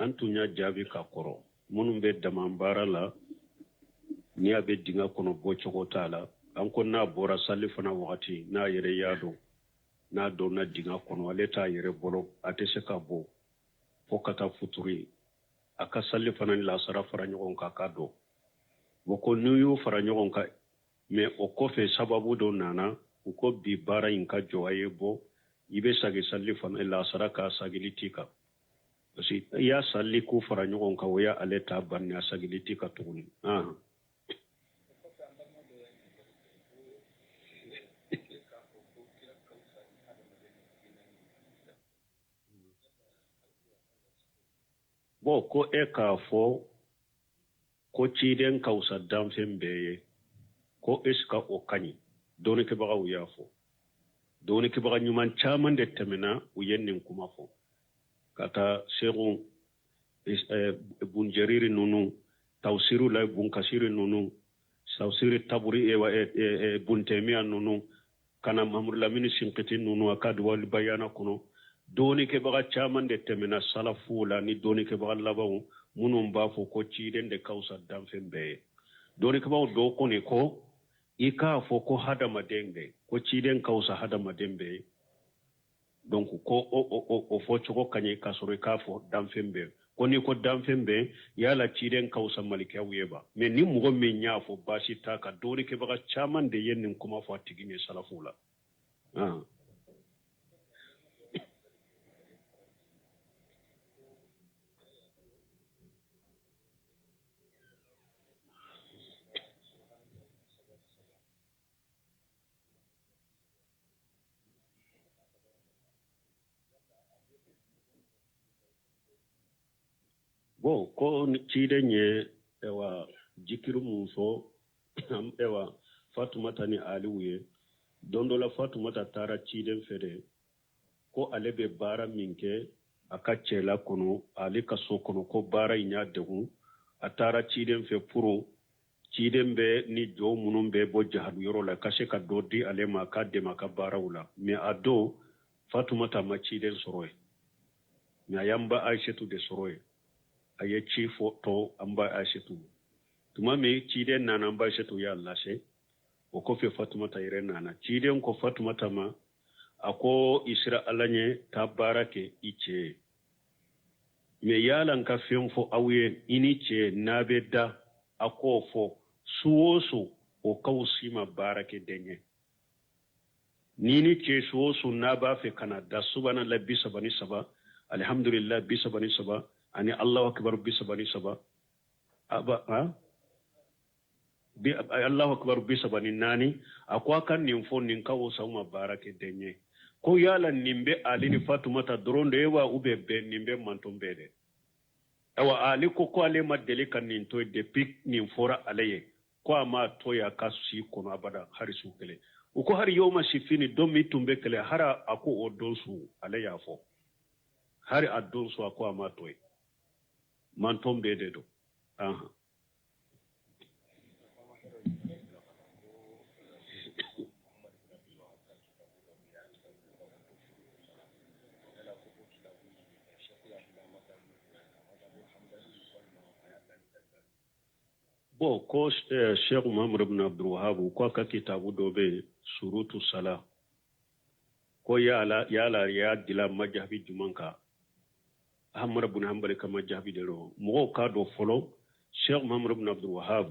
antunya jaabi ka kɔrɔ minnu bɛ damabara la ni a bɛ dingɛ kɔnɔ bɔcogo t'a la an ko n'a bɔra sali fana wagati n'a yɛrɛ y'a dɔn n'a donna dingɛ kɔnɔ ale t'a yɛrɛ bolo a tɛ se ka bɔ fo ka taa futuri a ka sali fana ni lasara fara ɲɔgɔn kan k'a dɔn o ko n'u y'u fara ɲɔgɔn kan mais o kɔfɛ sababu dɔ nana u ko bi baara in ka jɔ a ye bɔ i bɛ sagi sali fana lasara ka sagili ti kan parce que i y'a sali k'u fara ɲɔgɔn kan o y'a ale t'a banni a sagili ti kan tuguni bon ko e k'a fɔ ko ciden ka wusa danfɛn bɛɛ ye ko eska o ka ɲi dɔɔnikɛbagaw y'a fɔ dɔɔnikɛbaga ɲuman caman de tɛmɛna u ye nin kuma fɔ ka taa segu bunjeriri ninnu tawsiru la bunkasiri ninnu tawsiri taburi buntemiya ninnu kana mamuru lamini sinkiti ninnu a ka duwali bayana kɔnɔ dɔɔnikɛbaga caman de tɛmɛna salafu la ni dɔɔnikɛbaga labanw minnu b'a fɔ ko ciden de ka wusa danfɛn bɛɛ ye dɔɔnikɛbagaw dɔw kɔni ko i k'a fɔ ko hadamaden bɛɛ ko ciden ka wusa hadamaden bɛɛ ye donc ko o fɔ cogo ka ɲi k'a sɔrɔ i k'a fɔ danfɛn bɛɛ ko n'i ko danfɛn bɛɛ yala ciden ka wusa malikɛw ye ba mais ni mɔgɔ min y'a fɔ baasi t'a kan dɔɔnikɛbaga caman de ye nin kuma fɔ a tigi ni salafu la bon ko ciden ye ewa jikiru mun fɔ ewa fatumata ni aliw ye don dɔ la fatumata taara ciden fɛ de ko ale bɛ baara min kɛ a ka cɛla kɔnɔ ale ka so kɔnɔ ko baara in y'a degun a taara ciden fɛ pour ciden bɛ ni jɔw minnu bɛ bɔ jahadu yɔrɔ la ka se ka dɔ di ale ma k'a dɛmɛ a ka baaraw la mais a don fatumata ma ciden sɔrɔ ye mais a y'an ba aisatu de sɔrɔ ye a ye ci fɔ tɔ an ba aisatu tuma min ciden nana an ba aisatu y'a lase o kɔfɛ fatumata yɛrɛ nana ciden ko fatumata ma a ko i sera ala ɲɛ taa baara kɛ i cɛ ye mais yala n ka fɛn fɔ aw ye i ni cɛ n'a bɛ da a k'o fɔ su o su o k'aw si ma baara kɛ dɛɲɛ ni ni cɛ su o su n'a b'a fɛ ka na da subhanallah 33 alhamdulillah 33 ani allahu akbar 33 allahu akbar 34 a ko a ka nin fɔ nin ka wusa ma baara kɛ dɛɲɛ ko yala nin bɛ ali ni fatumata dɔrɔn de ye wa u bɛ bɛn nin bɛ manton bɛɛ dɛ awa ali ko ale ma deli ka nin to depuis nin fɔra ale ye ko a ma to ya ka si kɔnɔ abada hari su kelen u ko hari yoma sifini don min tun bɛ kɛlɛ hara a ko o don su ale y'a fɔ hari a don su a ko a ma to ye manton bɛɛ de don bon ko Sheikh Muhammad ibn Abdul Wahhab ko ka kitabu dɔ bɛ surutu sala ko yala ya dila majhabi juman ka Ahmad ibn Hanbal ka majhabi de ro mɔgɔw ka dɔ fɔlɔ Sheikh Muhammad ibn Abdul Wahhab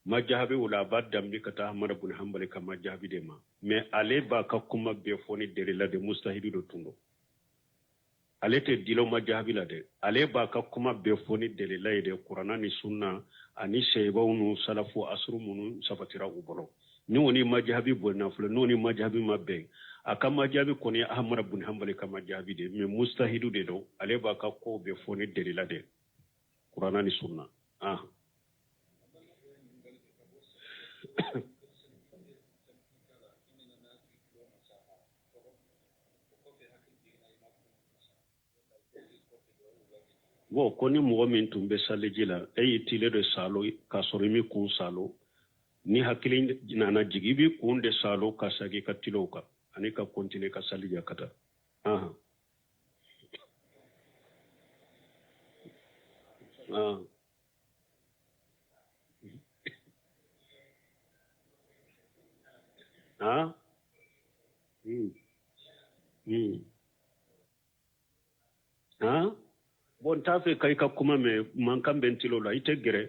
majhabi wala ba dambi ka ta Ahmad ibn Hanbal ka majhabi de ma mais ale ba ka kuma bɛ fɔ ni delila de mustahidi do tundo ale tɛ dilo majhabi la de ale ba ka kuma bɛ fɔ ni delila ye de Qur'ana ni sunna ani seybaw nu salafu asru munu sabatira u bolo ni woni majhabi bonna fulo ni majhabi mabbe aka majhabi koni Ahmad ibn Hanbal ka majhabi de mais mustahidu de do ale ba ka ko be foni delila de Qur'ana ni sunna wo koni mɔgɔ min tun bɛ saliji la e y'i tile de salo ka sɔrɔ i mi kun salo ni hakili nana jigi i bi kun de salo ka sagi ka tilew kan ani ka continue ka salija ka taa ah ah mm. Mm. ah bon ta fe kai ka kuma me man kan bentilo la ite gere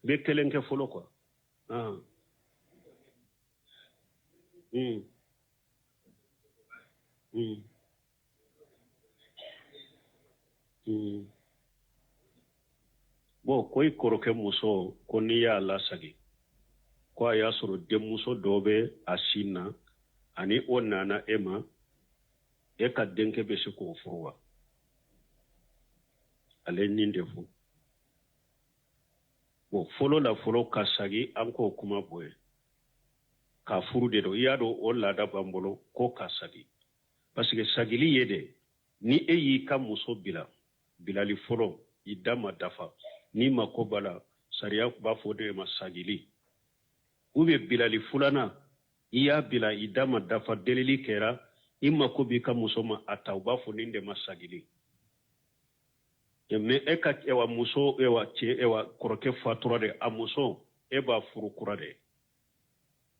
be kelen ke folo quoi ah mm. Mm. Mm. Bon koy koroke muso ko ni ya lasagi ko a y'a sɔrɔ denmuso dɔ bɛ a sin na ani o nana e ma e ka denkɛ bɛ se k'o furu wa ale nin de fɔ bon fɔlɔ la fɔlɔ ka sagi an k'o kuma bɔ ye ka furu de don i y'a dɔn o laada b'an bolo ko ka sagi parce que sagili ye de ni e y'i ka muso bila bilali fɔlɔ i da ma dafa n'i ma ko b'a la sariya b'a fɔ de ma sagili ou bien bilali fulana i y'a bila i da ma dafa delili kɛra i mako b'i ka muso ma a ta u b'a fɔ nin de ma sagili mais e ka ewa muso ewa cɛ ewa kɔrɔkɛ fatura de a muso e b'a furu kura de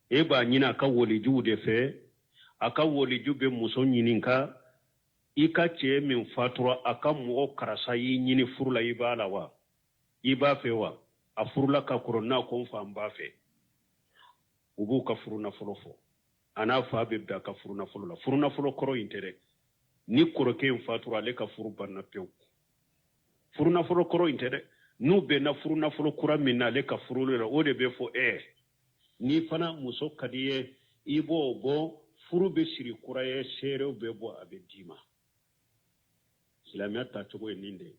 e b'a ɲini a ka walijuw de fɛ a ka waliju bɛ muso ɲininka i ka cɛ min fatura a ka mɔgɔ karasa y'i ɲini furu la i b'a la wa i b'a fɛ wa a furula ka kɔrɔ n'a ko n fa n b'a fɛ u b'u ka furu nafolo fɔ a n'a fa bɛ bɛn a ka furu nafolo la furu nafolo kɔrɔ in tɛ dɛ ni kɔrɔkɛ in fatura ale ka furu banna pewu furu nafolo kɔrɔ in tɛ dɛ n'u bɛnna furu nafolo kura min na ale ka furu la o de bɛ fɔ ni fana muso ka di ye i b'o bɔ furu bɛ siri kura ye seerew bɛ bɔ a bɛ d'i ma silamɛya tacogo ye nin de ye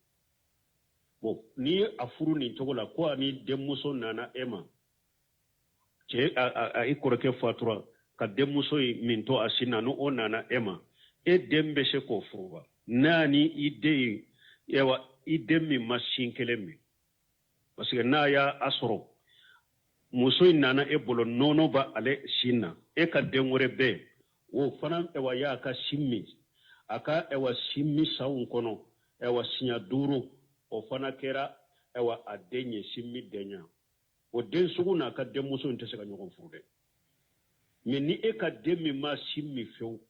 bon ni ye a furu nin cogo la ko ani denmuso nana e ma cɛ a i kɔrɔkɛ fatura ka denmuso min to a sin na ni o nana e ma e den bɛ se k'o furu wa n'a ni i den yawa i den min ma sin kelen min parce que n'a y'a sɔrɔ muso in nana e bolo nɔnɔ b'a ale sin na e ka den wɛrɛ bɛ yen o fana ewa y'a ka sin min a ka ewa sin min sanw kɔnɔ ewa siɲɛ 5 o fana kɛra ewa a den ye sin min den ɲa o den sugu n'a ka denmuso in tɛ se ka ɲɔgɔn furu dɛ mais ni e ka den min ma sin min fewu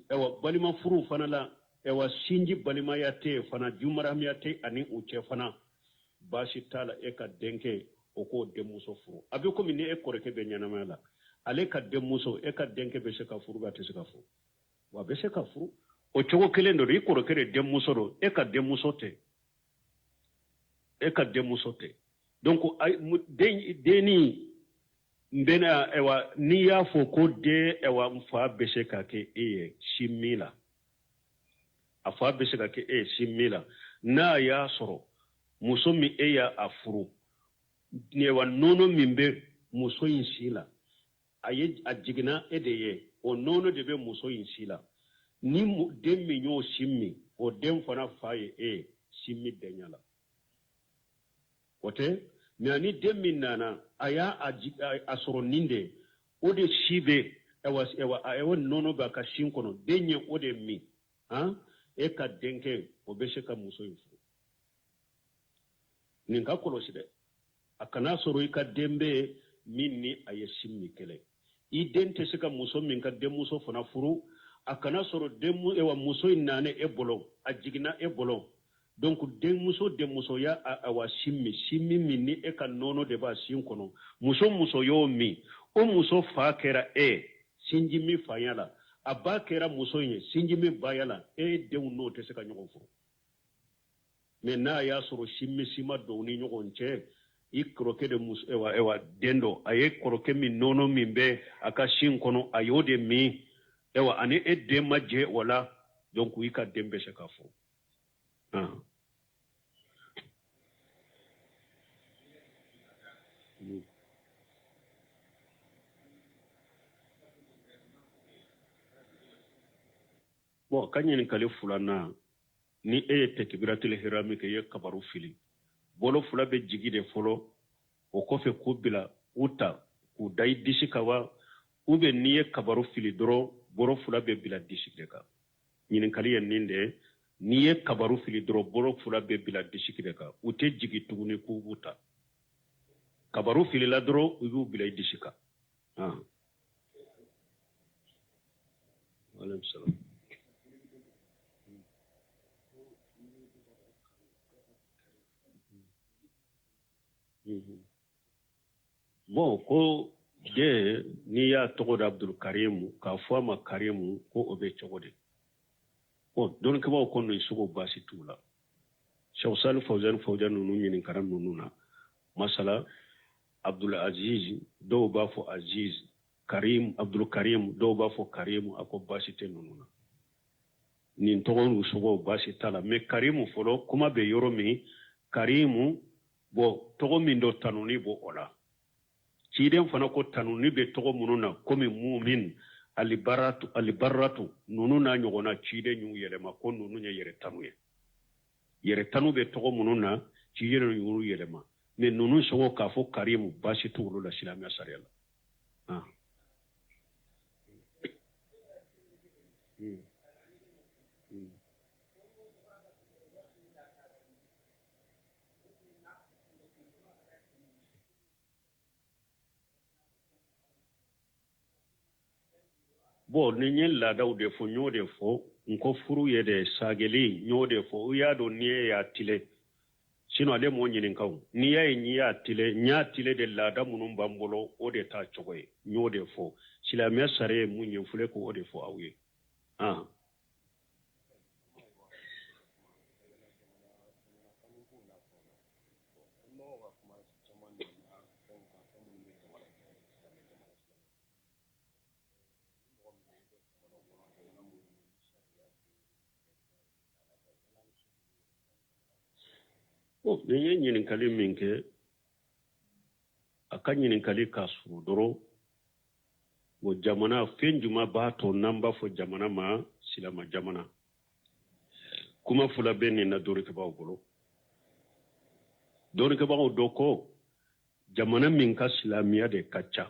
ewa balima furu fana la ewa sinji balimaya tɛ fana jumaramiya tɛ ani u cɛ fana baasi t'a la e ka denkɛ o k'o denmuso furu a bɛ komi ni e kɔrɔkɛ bɛ ɲɛnamaya la ale ka denmuso e ka denkɛ bɛ se ka furu a tɛ se ka furu wa a bɛ se ka furu o cogo kelen don i kɔrɔkɛ de denmuso don e ka denmuso tɛ e ka denmuso tɛ donc denni bɛna ewa n'i y'a fɔ ko den ewa n fa bɛ se ka kɛ e ye sin min la a fa bɛ se ka kɛ e ye sin min la n'a y'a sɔrɔ muso min e y'a furu ewa nɔnɔ min bɛ muso in si la a jiginna e de ye o nɔnɔ de bɛ muso in si la ni den min y'o sin min o den fana fa ye e ye sin min dɛnya la o tɛ mais ani den min nana a y'a sɔrɔ nin de o de si bɛ ewa nɔnɔ b'a ka sin kɔnɔ den ye o de min e ka denkɛ o bɛ se ka muso in furu nin ka kɔlɔsi dɛ a kana sɔrɔ i ka den bɛ min ni a ye sin min kɛlɛ i den tɛ se ka muso min ka denmuso fana furu a kana sɔrɔ muso in nana e bolo a jiginna e bolo donc denmuso ya awa sin min ni e ka nɔnɔ de b'a sin kɔnɔ muso y'o min o muso fa kɛra sinji min faya la a ba kɛra muso in ye sinji min baya la denw n'o tɛ se ka ɲɔgɔn furu mais n'a y'a sɔrɔ sin ma don ni ɲɔgɔn cɛ i kɔrɔkɛ de muso den dɔ a ye kɔrɔkɛ min nɔnɔ min bɛ a ka sin kɔnɔ a y'o de min ani e den ma jɛ o la donc i ka den bɛ se ka furu bon ka ɲininkali filanan ni e ye tekbiratul hirami kɛ i ye kabaru fili bolo fila bɛ jigi de fɔlɔ o kɔfɛ k'u bila u ta k'u da i disi kan wa ube niye kabaru fili doro boro fula be bila disikide ka ɲininkali ye nin de niye kabaru fili doro boro fula be bila disikide ka u tɛ jigi tuguni k'u b'u ta kabaru filila doro u b'u bila i disi kan bon ko de n'i y'a tɔgɔ da Abdul Karimu k'a fɔ a ma Karimu ko o bɛ cogo di bon dɔnnikɛbaw ko nin sogo baasi t'u la Sheikh Salih Fawzan ninnu ɲininkara ninnu na masala Abdul Aziz dɔw b'a fɔ Aziz Karim Abdul Karim dɔw b'a fɔ Karimu a ko baasi tɛ ninnu na nin tɔgɔ n'u sogo baasi t'a la mais Karimu fɔlɔ kuma bɛ yɔrɔ min Karimu bon tɔgɔ min dɔ tanuni bɔ o la ciden fana ko tanuni bɛ tɔgɔ minnu na komi Mumin Alibaratu ninnu n'a ɲɔgɔnna ciden y'u yɛlɛma ko ninnu ye yɛrɛ tanu ye yɛrɛ tanu bɛ tɔgɔ minnu na ciden y'u yɛlɛma mais ninnu sogo k'a fɔ Karimu baasi t'olu la silamɛya sariya la bon ni ye laadaw de fɔ n y'o de fɔ n ko furu ye de sageli n y'o de fɔ u y'a dɔn n'i ye y'a tile sinon ale m'o ɲininka o n'i y'a ye n'i y'a tile n y'a tile de laada minnu b'an bolo o de t'a cogo ye n y'o de fɔ silamɛya sariya ye mun ye n filɛ k'o de fɔ aw ye ni ye ɲininkali min kɛ a ka ɲininkali ka surun dɔrɔn o jamana fɛn juma b'a to n'an b'a fɔ jamana ma silama jamana kuma fula bɛ nin na dɔrɔkɛbaaw bolo dɔrɔkɛbaaw dɔ ko jamana min ka silamɛya de ka ca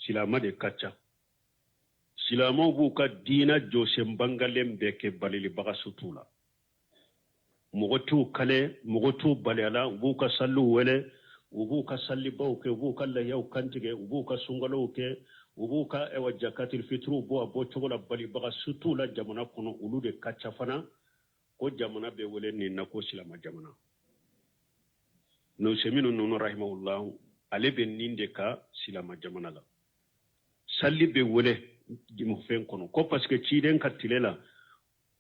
silama de ka ca silamaw b'u ka diina jɔsen bangalen bɛɛ kɛ balilibaga su t'u la mɔgɔ t'u kale mɔgɔ t'u bali a la u b'u ka saliw wele u b'u ka salibaw kɛ u b'u ka lahiyaw kantigɛ u b'u ka sunkalow kɛ u b'u ka jakatil fitruw bɔ a bɔcogo la balibaga su t'u la jamana kɔnɔ olu de ka ca fana ko jamana bɛ wele nin na ko silama jamana Nusaymin ninnu rahimahullah ale bɛ nin de ka silama jamana la sali bɛ wele fɛn kɔnɔ ko parce que ciden ka tile la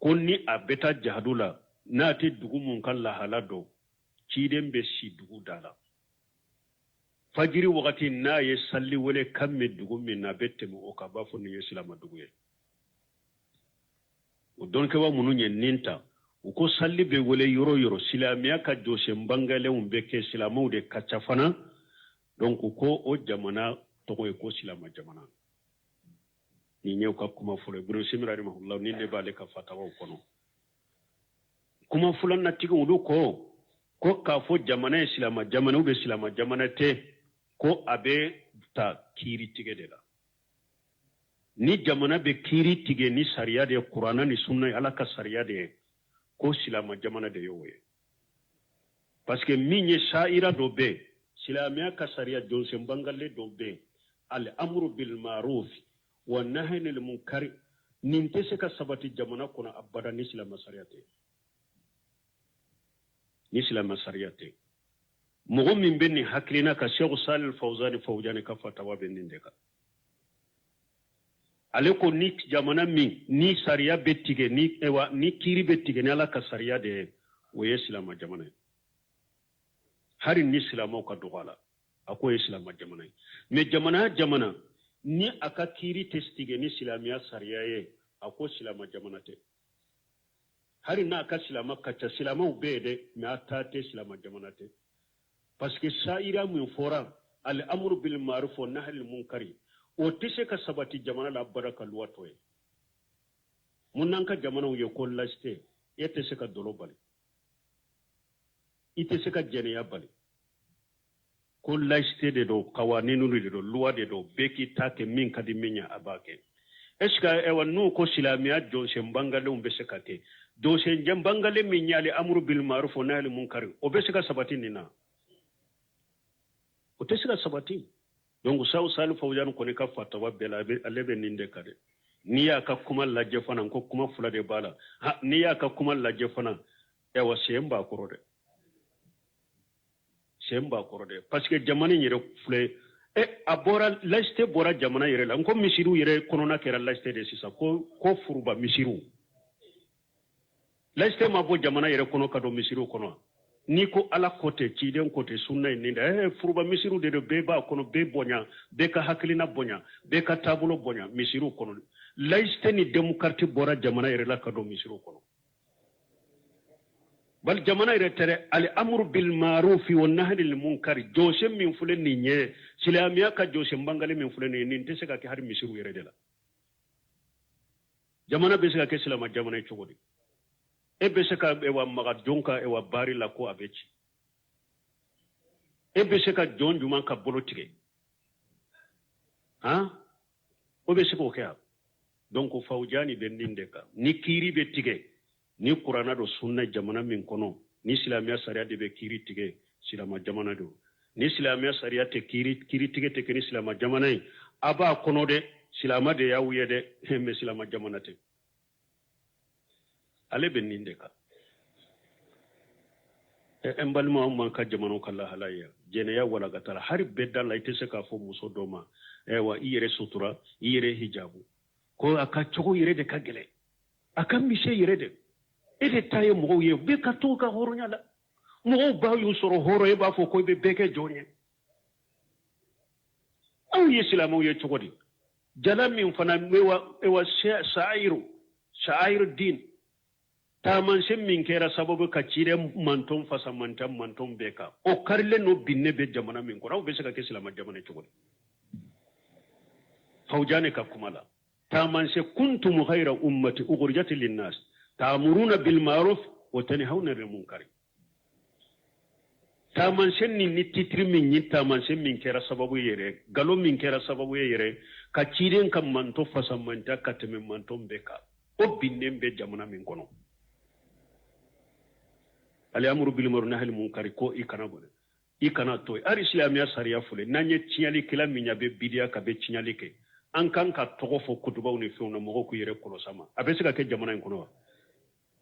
ko ni a bɛ taa jahadu la n'a tɛ dugu mun ka lahala dɔn ciden bɛ si dugu da la fajiri wagati n'a ye sali wele kan mɛn dugu min na a bɛ tɛmɛ o kan b'a fɔ nin ye silama dugu ye o dɔnkɛba minnu ye nin ta u ko sali bɛ wele yɔrɔ yɔrɔ silamɛya ka jɔsen bangelenw bɛ kɛ silamaw de ka ca fana donc u ko o jamana tɔgɔ ye ko silama jamana nin ye ka kuma fɔlɔ Ibn Simra rahimahullah ni ne b'ale ka fatawaw kɔnɔ kuma fulanatigiw olu ko k'a fɔ jamana ye silama jamana ou bien silama jamana tɛ ko a bɛ ta kiiri tigɛ de la ni jamana bɛ kiiri tigɛ ni sariya de ye Kuranɛ ni sunna ye Ala ka sariya de ye ko silama jamana de y'o ye parce que min ye sa'ira dɔ bɛ yen silamɛya ka sariya jɔnsen bangalen dɔ bɛ yen al-amru bil ma'ruf wa nahyi anil munkar nin tɛ se ka sabati jamana kɔnɔ abada ni silama sariya tɛ ni silama sariya tɛ mɔgɔ min bɛ nin hakilina ka Sheikh Salih Fawzan ka fatawa bɛ nin de kan ale ko ni jamana min ni sariya bɛ tigɛ ni kiiri bɛ tigɛ ni Ala ka sariya de ye o ye silama jamana ye hari ni silamaw ka dɔgɔ a la a ko ye silama jamana ye mais jamana ni a ka kiiri tɛ tigɛ ni silamɛya sariya ye a ko silama jamana tɛ hari n'a ka silama ka ca silamaw bɛ yen dɛ mais a ta tɛ silama jamana tɛ parce que sa'ira min fɔra al-amru bil ma'ruf wa nahyi anil munkar o tɛ se ka sabati jamana la abada ka luwa to ye mun n'an ka jamanaw ye ko laste e tɛ se ka dolo bali i tɛ se ka jɛnɛya bali ko laïcité de do kawaninu de do loi de do beki take min kadi minya abake est-ce que ewa nu ko silamiya jonshen bangale umbe sekate doshen jam bangale minyali amru bil ma'ruf wa nahy munkar o be seka sabati nina o te seka sabati donc saw salu fawjan ko ne ka fatawa bela be alebe ninde kade ni ya ka kuma lajje fana ko kuma fula de bala ha ni ya ka kuma lajje fana ewa semba korode parce que jamana yere fule abora laiste bora jamana yere la ko misiru yere konona kera laiste de sisa ko furuba misiru laiste ma bo jamana yere kono kado misiru kono ni ko ala kote ciden kote sunna ni furuba misiru de be ba kono be bonya be ka haklina bonya be ka tabulo bonya misiru kono laiste ni demokrati bora jamana yere la kado misiru kono bal jamana ire tere al amru bil ma'ruf wa nahy anil munkar jose min fule ni nye silamiya ka jose mbangale min fule ni nin tese ka ke har misiru ire de la jamana be se ka ke silama jamana e chogodi e be se ka e wa maga jonka e wa bari la ko abeci e be se ka jonju man ka bolotige ha o be se ko ke donc fawjani be ninde ka ni kiri be tige ni qur'ana do sunna jamana min kono ni islamiya sariya de be kiri tige silama jamana do ni islamiya sariya te kiri tige te ni silama jamana aba kono de silama de yawuye de me silama jamana te ale be ninde ka embalma man ka jamano kala halaya jene ya wala gatala har bedda la ite se ka fo muso doma wa iyere sutura iyere hijabu ko aka chogo yere de kagele aka mise yere de ede taye mo ye be ka to ka horo nyala mo ba yu soro horo e ba fo ko be beke jonye aw ye islamu ye chogodi jalami fana mewa ewa shairu din taman sem min kera sababu ka cire manton fasa manton beka o karle no binne be jamana min ko raw be saka ke islamu jamana chogodi fawjane ka kumala taman se kuntum khayra ummati ukhrijat lin nas ta'muruna bil ma'ruf wa tanhauna 'anil munkar taman sen ni titri min ni taman sen min kera sababu yere galo min kera sababu yere ka ciren kam manto fasamanta kateme manto beka o binne be jamana min kono ali amru bil ma'ruf nahy 'anil munkar ko ikana gode ikana to ari islamiya sariya fule nanye ciali kila minya be bidia ka be ciali ke an kan ka togo fo kutubaw ni feuna mo ko yere kolo sama abe sika ke jamana in kono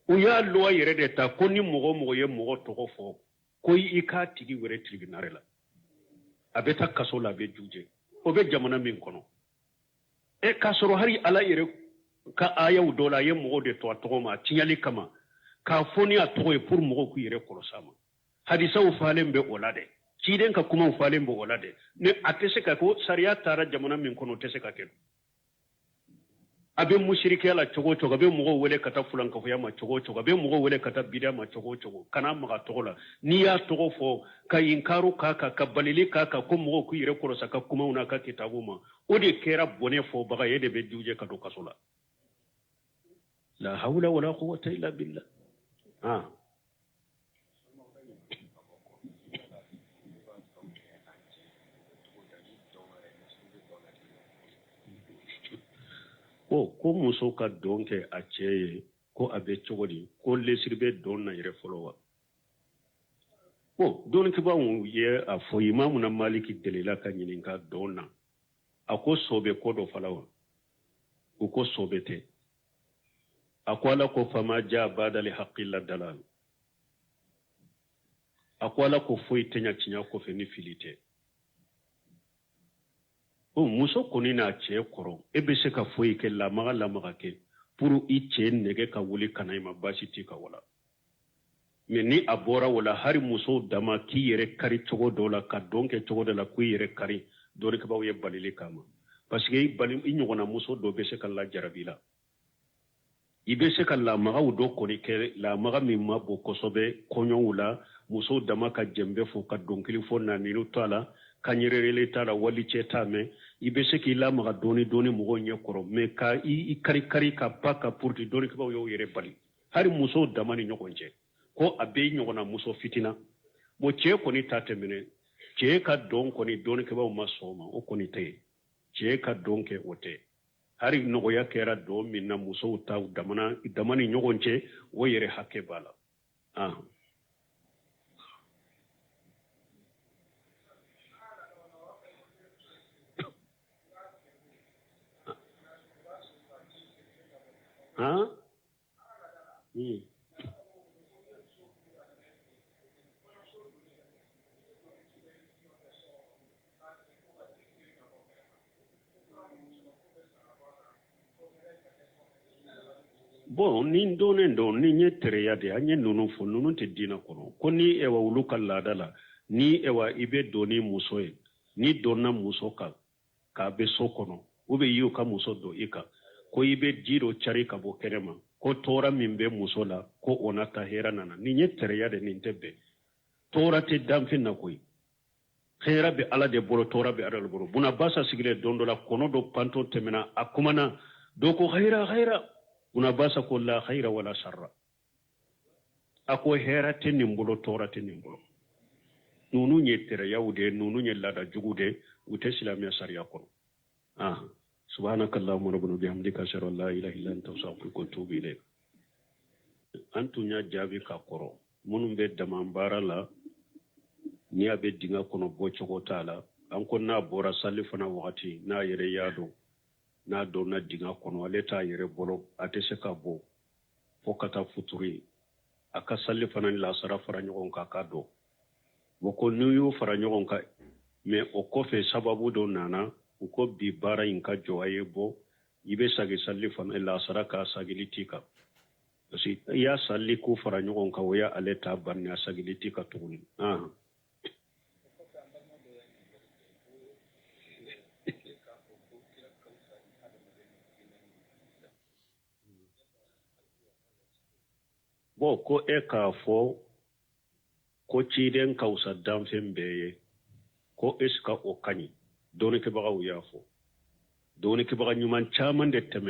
o ya lo yere de ta ko ni mo ye mo togo fo ko i ka tigi were tribunal la abe ta kaso la be juje o be jamana min kono e kasoro hari ala yere ka ayaw dola ye mo de to togo ma ciali kama ka foni a togo e pour mo ko yere kolo sama hadisa u falen be olade ciden ka kuma falen be olade ne atese ka ko sariya tara jamana min kono tese ka ke abe mushrike la chogo abe mo wele kata fulan ka yama chogo abe mo wele kata bida ma chogo kana ma togo la ni ya togo fo ka inkaru ka balili ka ko mo ku yire kolo saka kuma una ka kitabu ma o de kera bone fo baga yede be duje ka do kasola la hawla wala quwwata illa billah ko muso ka don kɛ a cɛ ye ko a bɛ cogo di ko lesiri bɛ don na yɛrɛ fɔlɔ wa dɔnnikibaw ye a fɔ imamu na maliki delila ka ɲininka don na a ko so bɛ ko dɔ fala wa u ko so bɛ tɛ a ko ala ko fama ja badali haqqilla dalal a ko ala ko foyi tɛɲa tiɲa kɔfɛ ni fili tɛ muso kɔni n'a cɛ kɔrɔ e bɛ se ka foyi kɛ lamaga kɛ pour i cɛ nɛgɛ ka wuli kana i ma baasi t'i ka wala mais ni a bɔra wala hari muso dama k'i yɛrɛ kari cogo dɔ la ka dɔn kɛ cogo dɔ la k'i yɛrɛ kari dɔnnikibaw ye balili kama parce que i ɲɔgɔnna muso dɔ bɛ se ka lajarabi la i bɛ se ka lamagaw dɔ kɔni kɛ lamaga min ma bon kosɛbɛ kɔɲɔw la muso dama ka jɛnbɛ fo ka dɔnkili fo naaniw to a la ka ɲɛrɛrɛle t'a la wali cɛ t'a mɛn i bɛ se k'i lamaga dɔɔni mɔgɔw ɲɛ kɔrɔ mais ka i kari ka ba ka purti dɔnnikibaw y'o yɛrɛ bali hari muso dama ni ɲɔgɔn cɛ ko a bɛ ɲɔgɔnna muso fitina bon cɛ kɔni ta tɛmɛnɛ cee ka don kɔni dɔɔnikɛbaaw ma sɔn ma o kɔni tɛ yen cee ka don kɛ o tɛ hali nɔgɔya kɛra don min na musow ta dama ni ɲɔgɔn cɛ o yɛrɛ hakɛ b'a la bon ni donen don ni nye tereya de anye nunu fo nunu te dina kono ko ni ewa ulu ka laada la ni ewa ibe doni muso ye ni donna muso ka be so kono ube yiu ka muso do ika ko ibe jiro cari ka bo kɛnɛma ko tora min be muso la ko ona ta hera nana ni nye tereya de nin te be tora te danfin na koyi hera be ala de bolo tora be ala de bolo buna basa sigile dondo la kono do panto temena akumana do ko khaira una basa ko la khaira wala sharra ako hera tenimbolo tora tenimbolo nunu nyetere yawde nunu nyellada jugude ute islamia sharia ko subhanakallahumma rabbana bihamdika ashhadu an la ilaha illa anta astaghfiruka wa atubu ilayk antunya jabi ka koro munum be damambara la ni abe dinga kono bo chogotala an ko na bora salli fana wakati na yere yado na do na dinga kono aleta yere bolo ate se ka bo fokata futuri aka salli fana la sara fara nyogon ka do boko nuyu fara nyogon ka me o kofe sababu do nana uko bi bara inka joaye bo ibe sagi salli fana la sara ka sagilitika kasi ya salli ku fara nyogon ka waya aleta barnya sagilitika tuguni bo ko e ka fo ko ciden kausa danfen beye ko iska o kani doni ke baga wuya fo doni ke baga nyuman chaman de teme